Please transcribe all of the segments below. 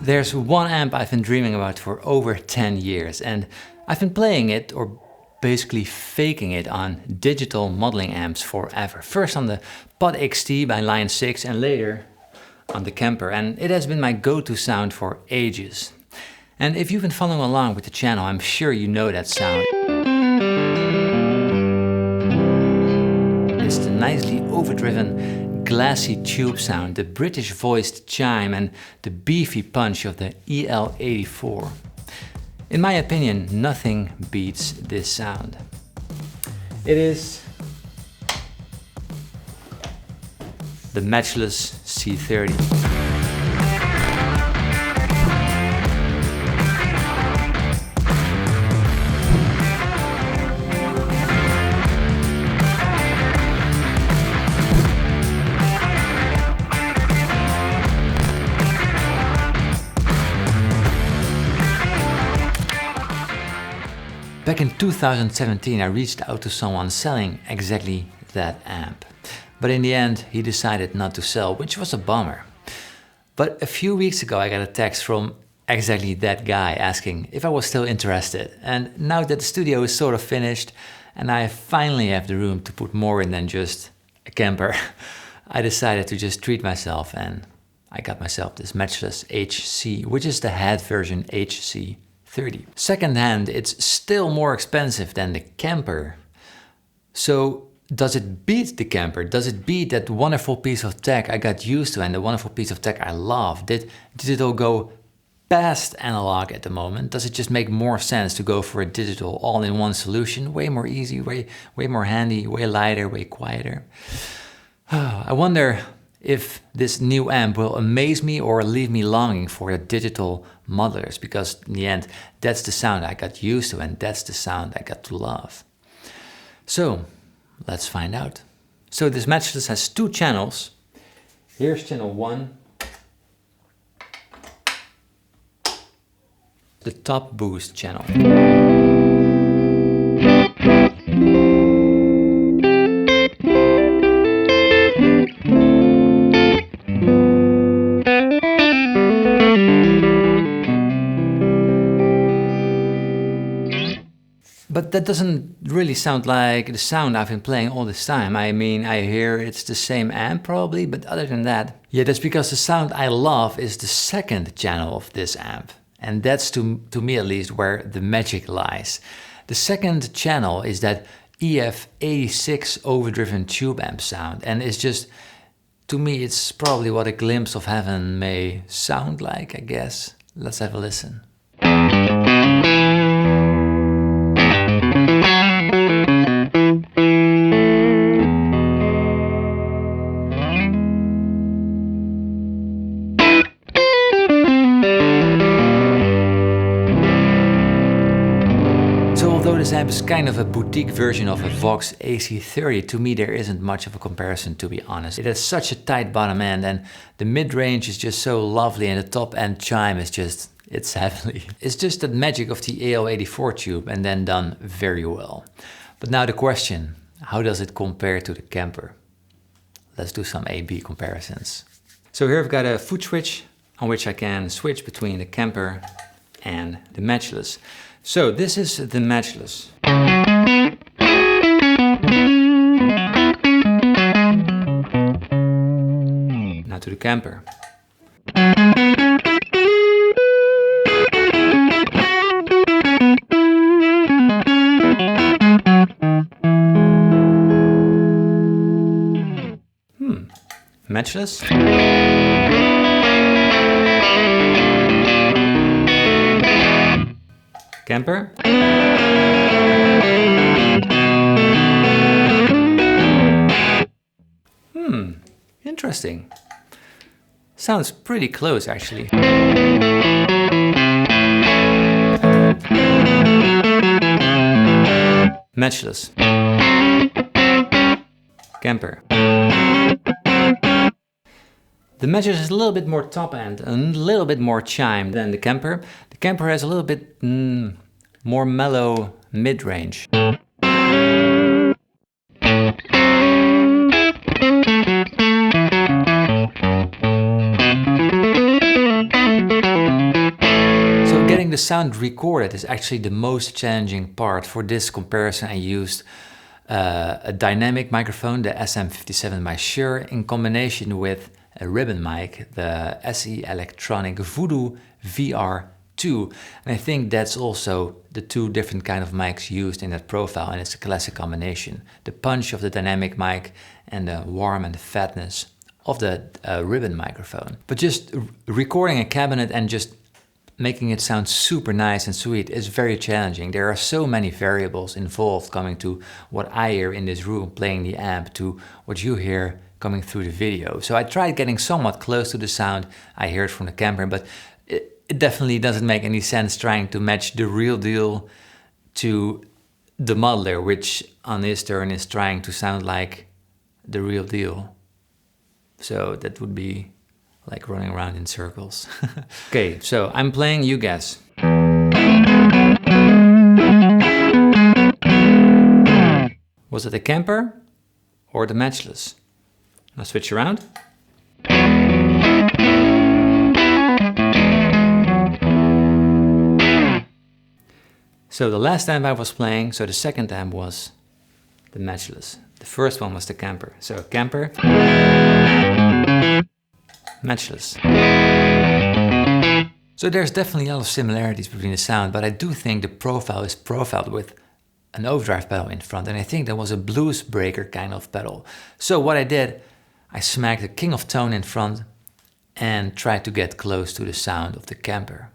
There's one amp I've been dreaming about for over 10 years, and I've been playing it, or basically faking it, on digital modeling amps forever. First on the Pod XT by Line 6 and later on the Kemper, and it has been my go-to sound for ages. And if you've been following along with the channel, I'm sure you know that sound. It's the nicely overdriven, glassy tube sound, the British voiced chime and the beefy punch of the EL-84. In my opinion, nothing beats this sound. It is the Matchless HC-30. Back in 2017, I reached out to someone selling exactly that amp. But in the end, he decided not to sell, which was a bummer. But a few weeks ago, I got a text from exactly that guy asking if I was still interested. And now that the studio is sort of finished and I finally have the room to put more in than just a Kemper, I decided to just treat myself, and I got myself this Matchless HC, which is the head version HC-30. Second-hand, it's still more expensive than the Kemper. So does it beat the Kemper? Does it beat that wonderful piece of tech I got used to and the wonderful piece of tech I love? Did it all go past analog at the moment? Does it just make more sense to go for a digital all-in-one solution? Way more easy, way more handy, way lighter, way quieter. I wonder if this new amp will amaze me or leave me longing for the digital modelers, because in the end, that's the sound I got used to and that's the sound I got to love. So, let's find out. So this Matchless has two channels. Here's channel 1. The top boost channel. But that doesn't really sound like the sound I've been playing all this time. I mean, I hear it's the same amp probably, but other than that, yeah, that's because the sound I love is the second channel of this amp. And that's, to me at least, where the magic lies. The second channel is that EF86 overdriven tube amp sound, and it's just, to me, it's probably what a glimpse of heaven may sound like, I guess. Let's have a listen. So although this amp is kind of a boutique version of a Vox AC30, to me there isn't much of a comparison, to be honest. It has such a tight bottom end and the mid-range is just so lovely, and the top end chime is just, it's heavenly. It's just the magic of the EL-84 tube, and then done very well. But now the question, how does it compare to the Kemper? Let's do some A-B comparisons. So here I've got a foot switch on which I can switch between the Kemper and the Matchless. So this is the Matchless. Now to the Kemper. Matchless. Kemper. Interesting. Sounds pretty close, actually. Matchless. Kemper. The Matchless is a little bit more top end and a little bit more chime than the Kemper. The Kemper has a little bit more mellow mid-range. the sound recorded is actually the most challenging part. For this comparison, I used a dynamic microphone, the SM57 by Shure, in combination with a ribbon mic, the SE Electronic Voodoo VR2. And I think that's also the two different kind of mics used in that profile, and it's a classic combination. The punch of the dynamic mic and the warmth and the fatness of the ribbon microphone. But just recording a cabinet and just making it sound super nice and sweet is very challenging. There are so many variables involved, coming to what I hear in this room playing the amp to what you hear coming through the video. So I tried getting somewhat close to the sound I heard from the Kemper, but it definitely doesn't make any sense trying to match the real deal to the modeler, which on his turn is trying to sound like the real deal. So that would be like running around in circles. Okay, so I'm playing, you guess. Was it the Kemper or the Matchless? I'll switch around. So the last amp I was playing, so the second amp was the Matchless. The first one was the Kemper. So Kemper, Matchless. So there's definitely a lot of similarities between the sound, but I do think the profile is profiled with an overdrive pedal in front, and I think that was a blues breaker kind of pedal. So what I did, I smacked the king of tone in front and tried to get close to the sound of the Kemper.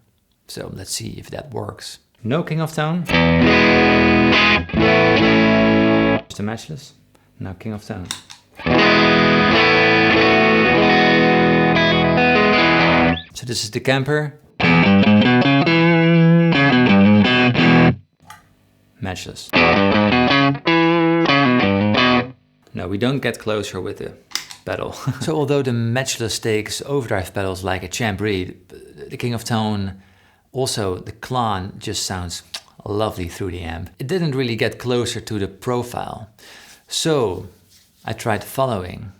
So let's see if that works. No king of tone. Just a Matchless. Now king of tone. So this is the Kemper. Matchless. No, we don't get closer with the pedal. So although the Matchless takes overdrive pedals like a champ reed, the king of tone, also the clon, just sounds lovely through the amp. It didn't really get closer to the profile. So I tried following.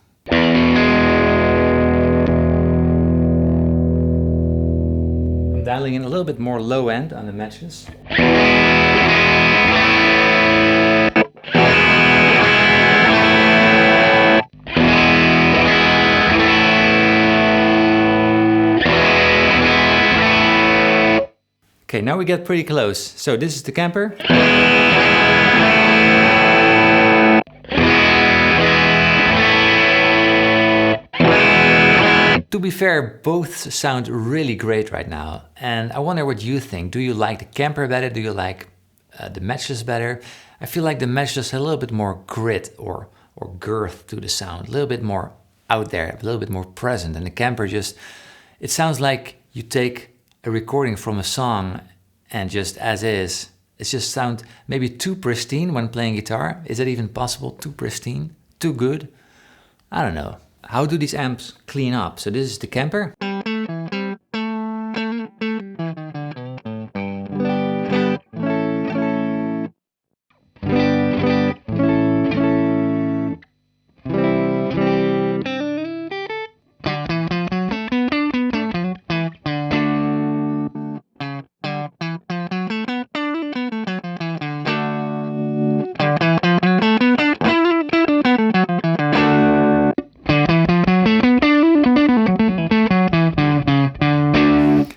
I'm dialing in a little bit more low end on the Matchless. Okay, now we get pretty close. So this is the Kemper. To be fair, both sound really great right now. And I wonder what you think. Do you like the Kemper better? Do you like the Matchless better? I feel like the Matchless had a little bit more grit or girth to the sound. A little bit more out there, a little bit more present. And the Kemper just, it sounds like you take a recording from a song and just as is, it just sounds maybe too pristine when playing guitar. Is it even possible? Too pristine? Too good? I don't know. How do these amps clean up? So this is the Kemper.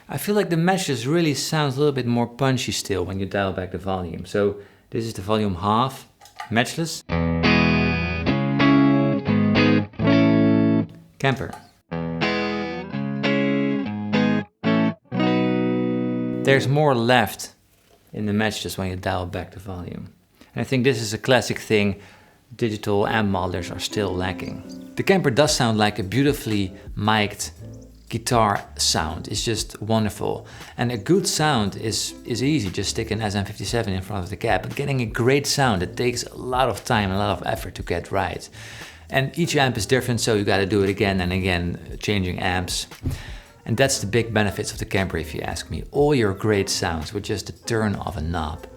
I feel like the Matchless really sounds a little bit more punchy still when you dial back the volume. So this is the volume half, Matchless. Kemper. There's more left in the Matchless when you dial back the volume. And I think this is a classic thing digital amp modelers are still lacking. The Kemper does sound like a beautifully mic'd guitar sound. It's just wonderful. And a good sound is easy, just stick an SM57 in front of the cab. But getting a great sound, it takes a lot of time, a lot of effort to get right. And each amp is different, so you gotta do it again and again, changing amps. And that's the big benefits of the Kemper, if you ask me. All your great sounds with just the turn of a knob.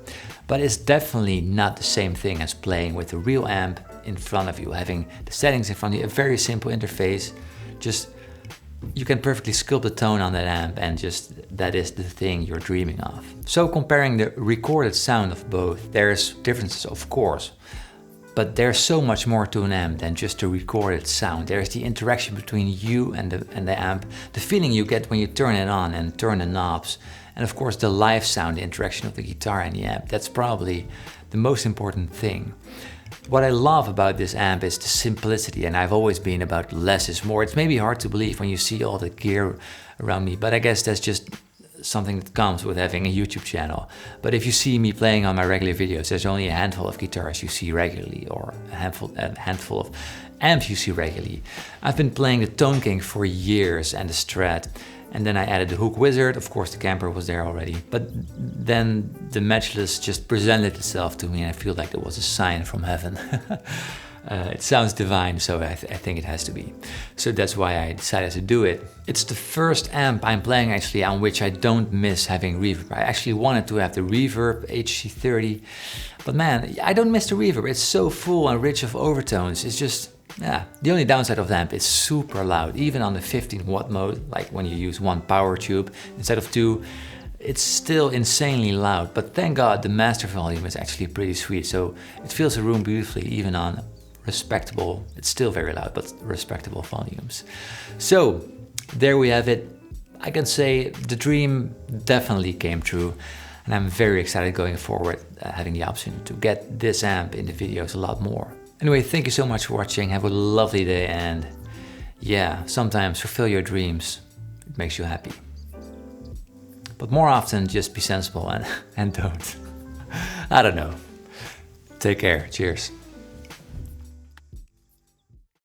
But it's definitely not the same thing as playing with a real amp in front of you, having the settings in front of you, a very simple interface, just you can perfectly sculpt the tone on that amp, and just that is the thing you're dreaming of. So comparing the recorded sound of both, there's differences of course, but there's so much more to an amp than just the recorded sound. There's the interaction between you and the amp, the feeling you get when you turn it on and turn the knobs, and of course the live sound, the interaction of the guitar and the amp. That's probably the most important thing. What I love about this amp is the simplicity, and I've always been about less is more. It's maybe hard to believe when you see all the gear around me, but I guess that's just something that comes with having a YouTube channel. But if you see me playing on my regular videos, there's only a handful of guitars you see regularly, or a handful of amps you see regularly. I've been playing the Tone King for years and the Strat, and then I added the Hook Wizard. Of course the Kemper was there already, but then the Matchless just presented itself to me, and I feel like it was a sign from heaven. It sounds divine, so I think it has to be. So that's why I decided to do it. It's the first amp I'm playing actually on which I don't miss having reverb. I actually wanted to have the Reverb HC-30, but man, I don't miss the reverb. It's so full and rich of overtones. It's just, yeah. The only downside of the amp is super loud, even on the 15 watt mode, like when you use one power tube instead of two. It's still insanely loud, but thank God the master volume is actually pretty sweet, so it fills the room beautifully even on respectable, it's still very loud, but respectable volumes. So there we have it. I can say the dream definitely came true, and I'm very excited going forward, having the option to get this amp in the videos a lot more. Anyway, thank you so much for watching. Have a lovely day, and yeah, sometimes fulfill your dreams. It makes you happy. But more often, just be sensible and don't. I don't know. Take care. Cheers.